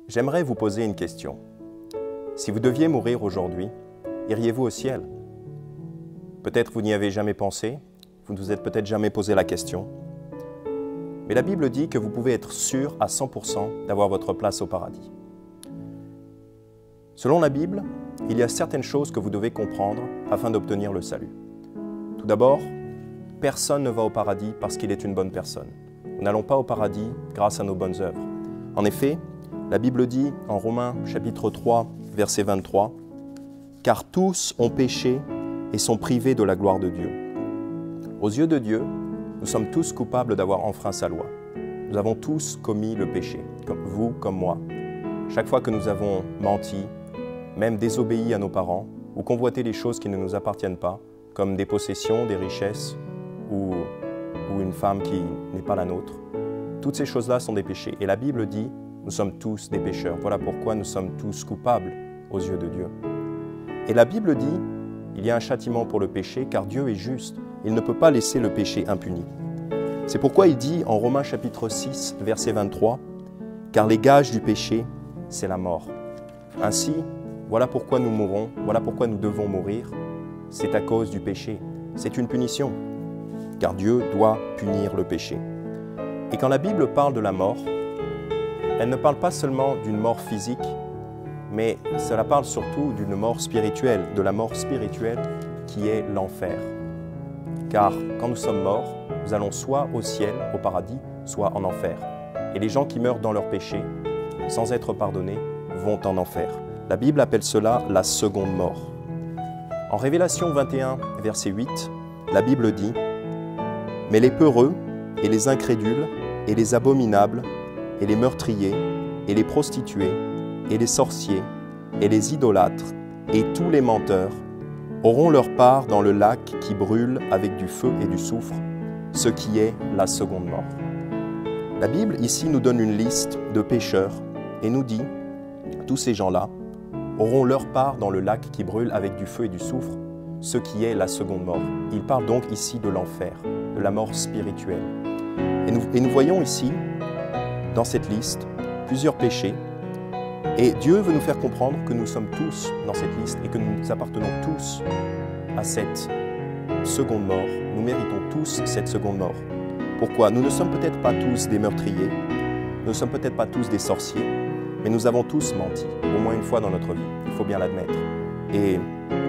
J'aimerais vous poser une question. Si vous deviez mourir aujourd'hui, iriez-vous au ciel? Peut-être vous n'y avez jamais pensé, vous ne vous êtes peut-être jamais posé la question. Mais la Bible dit que vous pouvez être sûr à 100% d'avoir votre place au paradis. Selon la Bible, il y a certaines choses que vous devez comprendre afin d'obtenir le salut. Tout d'abord, personne ne va au paradis parce qu'il est une bonne personne. Nous n'allons pas au paradis grâce à nos bonnes œuvres. En effet, la Bible dit en Romains chapitre 3, verset 23, « Car tous ont péché et sont privés de la gloire de Dieu. » Aux yeux de Dieu, nous sommes tous coupables d'avoir enfreint sa loi. Nous avons tous commis le péché, comme vous, comme moi. Chaque fois que nous avons menti, même désobéi à nos parents, ou convoité les choses qui ne nous appartiennent pas, comme des possessions, des richesses, ou une femme qui n'est pas la nôtre, toutes ces choses-là sont des péchés. Et la Bible dit, nous sommes tous des pécheurs. Voilà pourquoi nous sommes tous coupables aux yeux de Dieu. Et la Bible dit, il y a un châtiment pour le péché, car Dieu est juste. Il ne peut pas laisser le péché impuni. C'est pourquoi il dit en Romains chapitre 6, verset 23, « Car les gages du péché, c'est la mort. » Ainsi, voilà pourquoi nous mourons, voilà pourquoi nous devons mourir. C'est à cause du péché. C'est une punition, car Dieu doit punir le péché. Et quand la Bible parle de la mort, elle ne parle pas seulement d'une mort physique, mais cela parle surtout d'une mort spirituelle, de la mort spirituelle qui est l'enfer. Car quand nous sommes morts, nous allons soit au ciel, au paradis, soit en enfer. Et les gens qui meurent dans leur péché, sans être pardonnés, vont en enfer. La Bible appelle cela la seconde mort. En Révélation 21, verset 8, la Bible dit « Mais les peureux, et les incrédules, et les abominables, et les meurtriers, et les prostituées, et les sorciers, et les idolâtres, et tous les menteurs, auront leur part dans le lac qui brûle avec du feu et du soufre, ce qui est la seconde mort. » La Bible ici nous donne une liste de pécheurs et nous dit « Tous ces gens-là auront leur part dans le lac qui brûle avec du feu et du soufre, ce qui est la seconde mort. » Il parle donc ici de l'enfer, de la mort spirituelle. Et nous voyons ici, dans cette liste, plusieurs péchés. Et Dieu veut nous faire comprendre que nous sommes tous dans cette liste et que nous appartenons tous à cette seconde mort. Nous méritons tous cette seconde mort. Pourquoi? Nous ne sommes peut-être pas tous des meurtriers, nous ne sommes peut-être pas tous des sorciers, mais nous avons tous menti, au moins une fois dans notre vie, il faut bien l'admettre. Et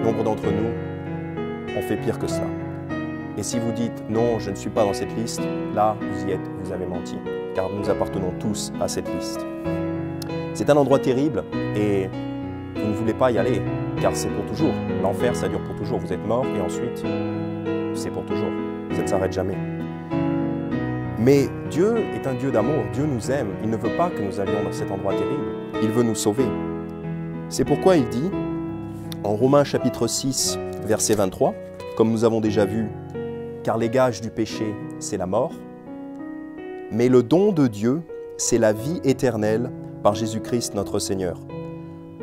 nombre d'entre nous ont fait pire que cela. Et si vous dites « non, je ne suis pas dans cette liste », là, vous y êtes, vous avez menti, car nous appartenons tous à cette liste. C'est un endroit terrible et vous ne voulez pas y aller, car c'est pour toujours. L'enfer, ça dure pour toujours. Vous êtes mort et ensuite, c'est pour toujours. Ça ne s'arrête jamais. Mais Dieu est un Dieu d'amour. Dieu nous aime. Il ne veut pas que nous allions dans cet endroit terrible. Il veut nous sauver. C'est pourquoi il dit, en Romains chapitre 6, verset 23, comme nous avons déjà vu, « Car les gages du péché, c'est la mort, mais le don de Dieu, c'est la vie éternelle par Jésus-Christ notre Seigneur. »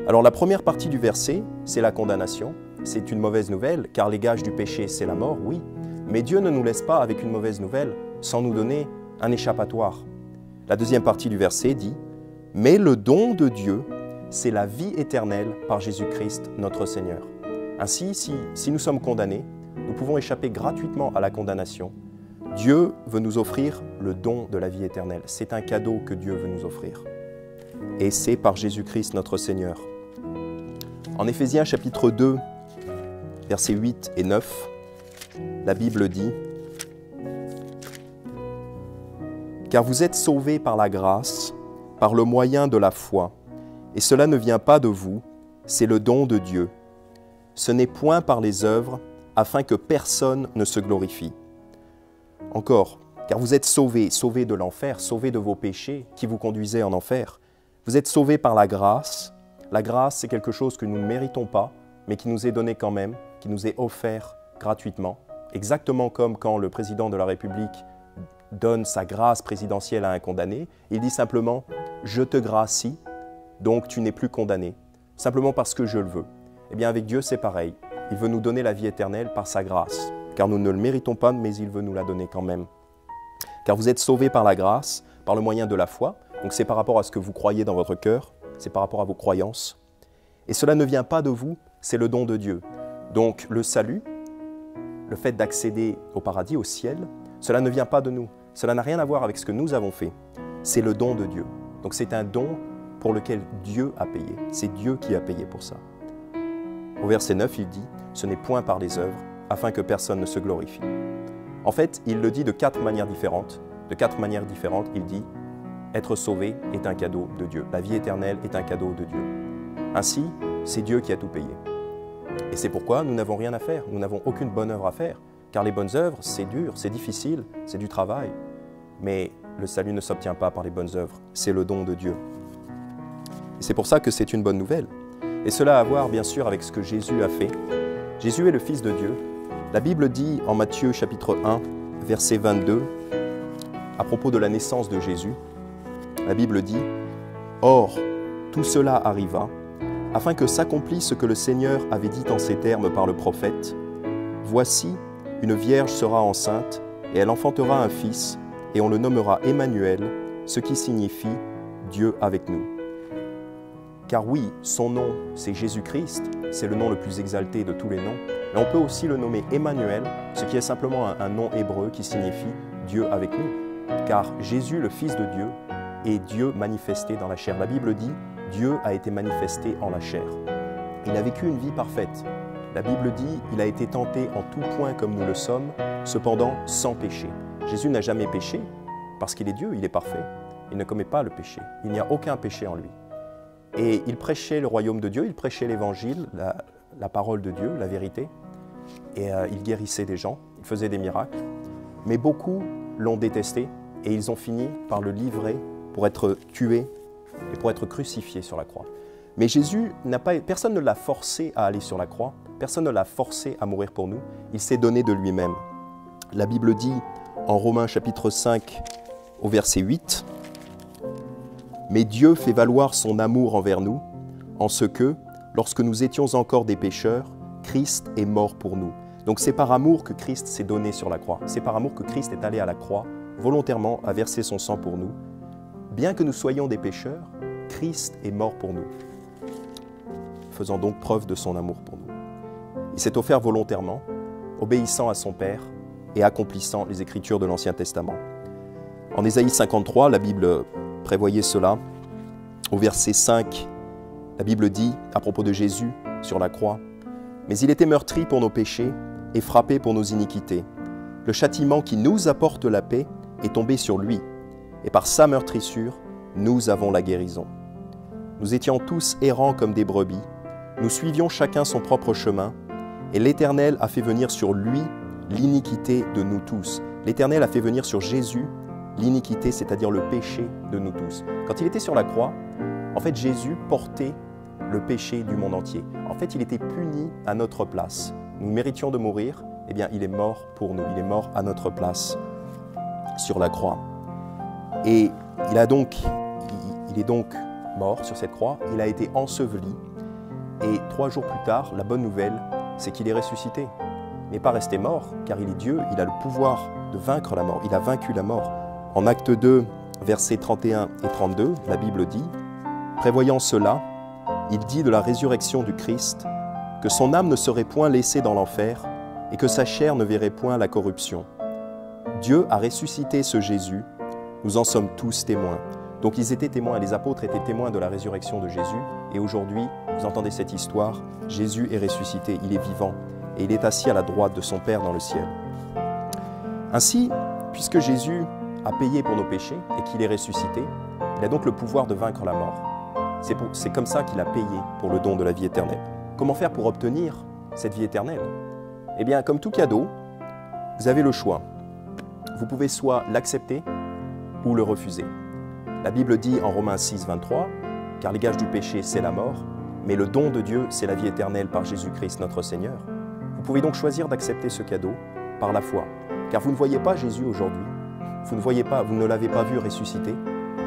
Alors la première partie du verset, c'est la condamnation. C'est une mauvaise nouvelle, car les gages du péché, c'est la mort, oui. Mais Dieu ne nous laisse pas avec une mauvaise nouvelle sans nous donner un échappatoire. La deuxième partie du verset dit « Mais le don de Dieu, c'est la vie éternelle par Jésus-Christ notre Seigneur. » Ainsi, si nous sommes condamnés, nous pouvons échapper gratuitement à la condamnation. Dieu veut nous offrir le don de la vie éternelle. C'est un cadeau que Dieu veut nous offrir. Et c'est par Jésus-Christ notre Seigneur. En Éphésiens chapitre 2, versets 8 et 9, la Bible dit « Car vous êtes sauvés par la grâce, par le moyen de la foi, et cela ne vient pas de vous, c'est le don de Dieu. Ce n'est point par les œuvres, afin que personne ne se glorifie. » Encore, car vous êtes sauvés, sauvés de l'enfer, sauvés de vos péchés qui vous conduisaient en enfer. Vous êtes sauvés par la grâce. La grâce, c'est quelque chose que nous ne méritons pas, mais qui nous est donné quand même, qui nous est offert gratuitement. Exactement comme quand le président de la République donne sa grâce présidentielle à un condamné, il dit simplement « Je te gracie, donc tu n'es plus condamné », simplement parce que je le veux. Eh bien avec Dieu, c'est pareil. Il veut nous donner la vie éternelle par sa grâce, car nous ne le méritons pas, mais il veut nous la donner quand même. Car vous êtes sauvés par la grâce, par le moyen de la foi, donc c'est par rapport à ce que vous croyez dans votre cœur, c'est par rapport à vos croyances. Et cela ne vient pas de vous, c'est le don de Dieu. Donc le salut, le fait d'accéder au paradis, au ciel, cela ne vient pas de nous. Cela n'a rien à voir avec ce que nous avons fait. C'est le don de Dieu. Donc c'est un don pour lequel Dieu a payé. C'est Dieu qui a payé pour ça. Au verset 9, il dit « Ce n'est point par les œuvres, afin que personne ne se glorifie. » En fait, il le dit de 4 manières différentes. De 4 manières différentes, il dit « Être sauvé est un cadeau de Dieu. La vie éternelle est un cadeau de Dieu. » Ainsi, c'est Dieu qui a tout payé. Et c'est pourquoi nous n'avons rien à faire. Nous n'avons aucune bonne œuvre à faire. Car les bonnes œuvres, c'est dur, c'est difficile, c'est du travail. Mais le salut ne s'obtient pas par les bonnes œuvres. C'est le don de Dieu. Et c'est pour ça que c'est une bonne nouvelle. Et cela a à voir, bien sûr, avec ce que Jésus a fait. Jésus est le Fils de Dieu. La Bible dit en Matthieu chapitre 1, verset 22, à propos de la naissance de Jésus, la Bible dit « Or, tout cela arriva, afin que s'accomplisse ce que le Seigneur avait dit en ces termes par le prophète. Voici, une vierge sera enceinte, et elle enfantera un fils, et on le nommera Emmanuel, ce qui signifie Dieu avec nous. » Car oui, son nom, c'est Jésus-Christ, c'est le nom le plus exalté de tous les noms, mais on peut aussi le nommer Emmanuel, ce qui est simplement un nom hébreu qui signifie Dieu avec nous. Car Jésus, le Fils de Dieu, est Dieu manifesté dans la chair. La Bible dit « Dieu a été manifesté en la chair ». Il a vécu une vie parfaite. La Bible dit « Il a été tenté en tout point comme nous le sommes, cependant sans péché ». Jésus n'a jamais péché parce qu'il est Dieu, il est parfait. Il ne commet pas le péché. Il n'y a aucun péché en lui. Et il prêchait le royaume de Dieu, il prêchait l'évangile, la parole de Dieu, la vérité. Et il guérissait des gens, il faisait des miracles. Mais beaucoup l'ont détesté et ils ont fini par le livrer pour être tué et pour être crucifié sur la croix. Mais Jésus, personne ne l'a forcé à aller sur la croix, personne ne l'a forcé à mourir pour nous, il s'est donné de lui-même. La Bible dit en Romains chapitre 5 au verset 8, « Mais Dieu fait valoir son amour envers nous, en ce que, lorsque nous étions encore des pécheurs, Christ est mort pour nous. » Donc c'est par amour que Christ s'est donné sur la croix. C'est par amour que Christ est allé à la croix, volontairement à verser son sang pour nous. Bien que nous soyons des pécheurs, Christ est mort pour nous, faisant donc preuve de son amour pour nous. Il s'est offert volontairement, obéissant à son Père et accomplissant les Écritures de l'Ancien Testament. En Ésaïe 53, la Bible prévoyait cela. Au verset 5, la Bible dit, à propos de Jésus sur la croix, « Mais il était meurtri pour nos péchés et frappé pour nos iniquités. Le châtiment qui nous apporte la paix est tombé sur lui, et par sa meurtrissure, nous avons la guérison. Nous étions tous errants comme des brebis, nous suivions chacun son propre chemin, et l'Éternel a fait venir sur lui l'iniquité de nous tous. » L'Éternel a fait venir sur Jésus l'iniquité, c'est-à-dire le péché de nous tous. Quand il était sur la croix, en fait, Jésus portait le péché du monde entier. En fait, il était puni à notre place. Nous méritions de mourir, eh bien, il est mort pour nous. Il est mort à notre place sur la croix. Et il est donc mort sur cette croix, il a été enseveli. Et 3 jours plus tard, la bonne nouvelle, c'est qu'il est ressuscité. Il n'est pas resté mort, car il est Dieu, il a le pouvoir de vaincre la mort. Il a vaincu la mort. En Acte 2, versets 31 et 32, la Bible dit « Prévoyant cela, il dit de la résurrection du Christ que son âme ne serait point laissée dans l'enfer et que sa chair ne verrait point la corruption. Dieu a ressuscité ce Jésus, nous en sommes tous témoins. » Donc ils étaient témoins, les apôtres étaient témoins de la résurrection de Jésus. Et aujourd'hui, vous entendez cette histoire, Jésus est ressuscité, il est vivant et il est assis à la droite de son Père dans le ciel. Ainsi, puisque Jésus a payé pour nos péchés et qu'il est ressuscité, il a donc le pouvoir de vaincre la mort. C'est comme ça qu'il a payé pour le don de la vie éternelle. Comment faire pour obtenir cette vie éternelle? Eh bien, comme tout cadeau, vous avez le choix. Vous pouvez soit l'accepter ou le refuser. La Bible dit en Romains 6, 23, « Car les gages du péché, c'est la mort, mais le don de Dieu, c'est la vie éternelle par Jésus-Christ notre Seigneur. » Vous pouvez donc choisir d'accepter ce cadeau par la foi, car vous ne voyez pas Jésus aujourd'hui, vous ne l'avez pas vu ressusciter,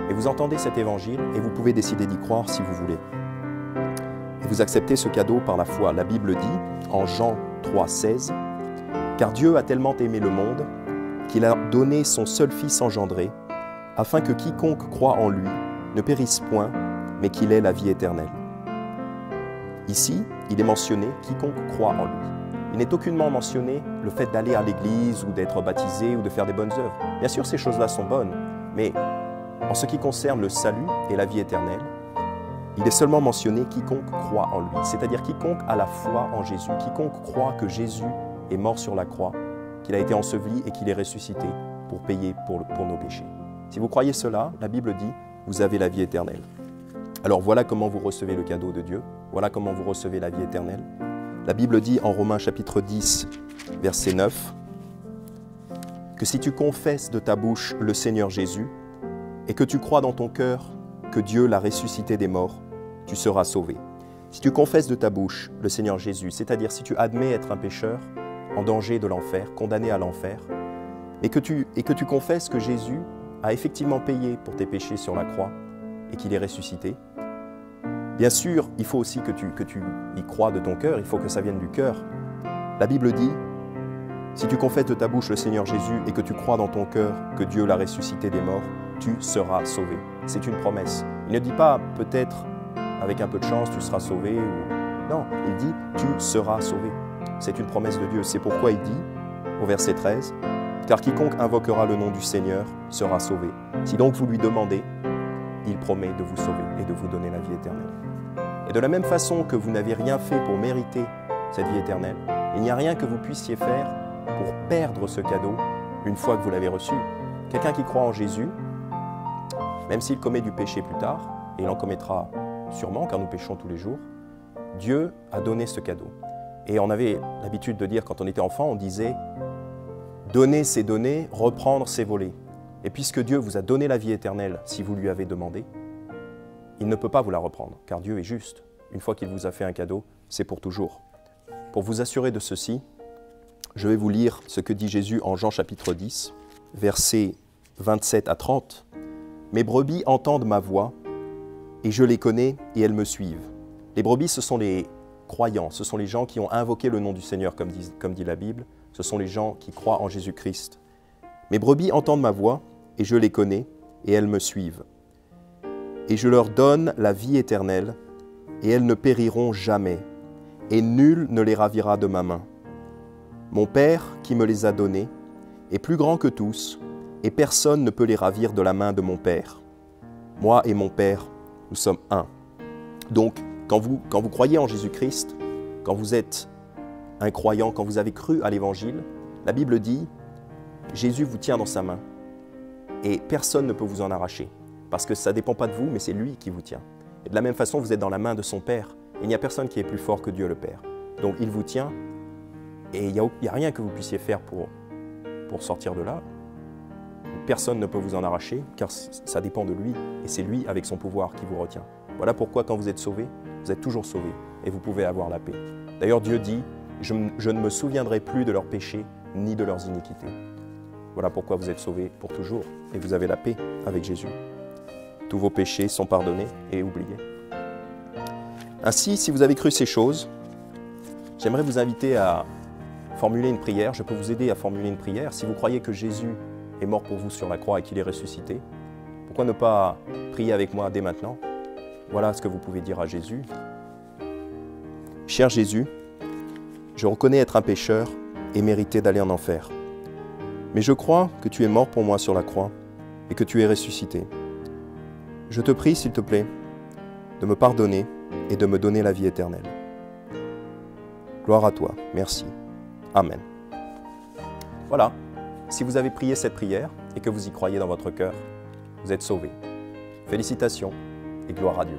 et vous entendez cet évangile et vous pouvez décider d'y croire si vous voulez. Et vous acceptez ce cadeau par la foi. La Bible dit en Jean 3, 16, « Car Dieu a tellement aimé le monde qu'il a donné son seul Fils engendré, afin que quiconque croit en lui ne périsse point, mais qu'il ait la vie éternelle. Ici, il est mentionné quiconque croit en lui. Il n'est aucunement mentionné le fait d'aller à l'église ou d'être baptisé ou de faire des bonnes œuvres. Bien sûr, ces choses-là sont bonnes, mais en ce qui concerne le salut et la vie éternelle, il est seulement mentionné quiconque croit en lui, c'est-à-dire quiconque a la foi en Jésus, quiconque croit que Jésus est mort sur la croix, qu'il a été enseveli et qu'il est ressuscité pour payer pour nos péchés. Si vous croyez cela, la Bible dit, vous avez la vie éternelle. Alors voilà comment vous recevez le cadeau de Dieu, voilà comment vous recevez la vie éternelle. La Bible dit en Romains chapitre 10, verset 9, que si tu confesses de ta bouche le Seigneur Jésus et que tu crois dans ton cœur que Dieu l'a ressuscité des morts, tu seras sauvé. Si tu confesses de ta bouche le Seigneur Jésus, c'est-à-dire si tu admets être un pécheur en danger de l'enfer, condamné à l'enfer, et que tu confesses que Jésus a effectivement payé pour tes péchés sur la croix et qu'il est ressuscité, bien sûr, il faut aussi que tu y crois de ton cœur, il faut que ça vienne du cœur. La Bible dit, si tu confesses de ta bouche le Seigneur Jésus et que tu crois dans ton cœur que Dieu l'a ressuscité des morts, tu seras sauvé. C'est une promesse. Il ne dit pas peut-être avec un peu de chance tu seras sauvé. Non, il dit tu seras sauvé. C'est une promesse de Dieu. C'est pourquoi il dit au verset 13, car quiconque invoquera le nom du Seigneur sera sauvé. Si donc vous lui demandez, il promet de vous sauver et de vous donner la vie éternelle. Et de la même façon que vous n'avez rien fait pour mériter cette vie éternelle, il n'y a rien que vous puissiez faire pour perdre ce cadeau une fois que vous l'avez reçu. Quelqu'un qui croit en Jésus, même s'il commet du péché plus tard, et il en commettra sûrement car nous péchons tous les jours, Dieu a donné ce cadeau. Et on avait l'habitude de dire quand on était enfant, on disait « donner c'est donner, reprendre c'est voler ». Et puisque Dieu vous a donné la vie éternelle si vous lui avez demandé, il ne peut pas vous la reprendre, car Dieu est juste. Une fois qu'il vous a fait un cadeau, c'est pour toujours. Pour vous assurer de ceci, je vais vous lire ce que dit Jésus en Jean chapitre 10, versets 27 à 30. « Mes brebis entendent ma voix, et je les connais, et elles me suivent. » Les brebis, ce sont les croyants, ce sont les gens qui ont invoqué le nom du Seigneur, comme dit la Bible. Ce sont les gens qui croient en Jésus-Christ. « Mes brebis entendent ma voix, et je les connais, et elles me suivent. Et je leur donne la vie éternelle, et elles ne périront jamais, et nul ne les ravira de ma main. Mon Père, qui me les a donnés, est plus grand que tous, et personne ne peut les ravir de la main de mon Père. Moi et mon Père, nous sommes un. » Donc, quand vous croyez en Jésus-Christ, quand vous êtes un croyant, quand vous avez cru à l'Évangile, la Bible dit, Jésus vous tient dans sa main, et personne ne peut vous en arracher. Parce que ça ne dépend pas de vous, mais c'est lui qui vous tient. Et de la même façon, vous êtes dans la main de son Père. Il n'y a personne qui est plus fort que Dieu le Père. Donc il vous tient, et il n'y a rien que vous puissiez faire pour sortir de là. Personne ne peut vous en arracher, car ça dépend de lui, et c'est lui, avec son pouvoir, qui vous retient. Voilà pourquoi, quand vous êtes sauvé, vous êtes toujours sauvé, et vous pouvez avoir la paix. D'ailleurs, Dieu dit, je ne me souviendrai plus de leurs péchés, ni de leurs iniquités. Voilà pourquoi vous êtes sauvés pour toujours, et vous avez la paix avec Jésus. Tous vos péchés sont pardonnés et oubliés. Ainsi, si vous avez cru ces choses, j'aimerais vous inviter à formuler une prière. Je peux vous aider à formuler une prière. Si vous croyez que Jésus est mort pour vous sur la croix et qu'il est ressuscité, pourquoi ne pas prier avec moi dès maintenant? Voilà ce que vous pouvez dire à Jésus. Cher Jésus, je reconnais être un pécheur et mériter d'aller en enfer. Mais je crois que tu es mort pour moi sur la croix et que tu es ressuscité. Je te prie, s'il te plaît, de me pardonner et de me donner la vie éternelle. Gloire à toi. Merci. Amen. Voilà. Si vous avez prié cette prière et que vous y croyez dans votre cœur, vous êtes sauvés. Félicitations et gloire à Dieu.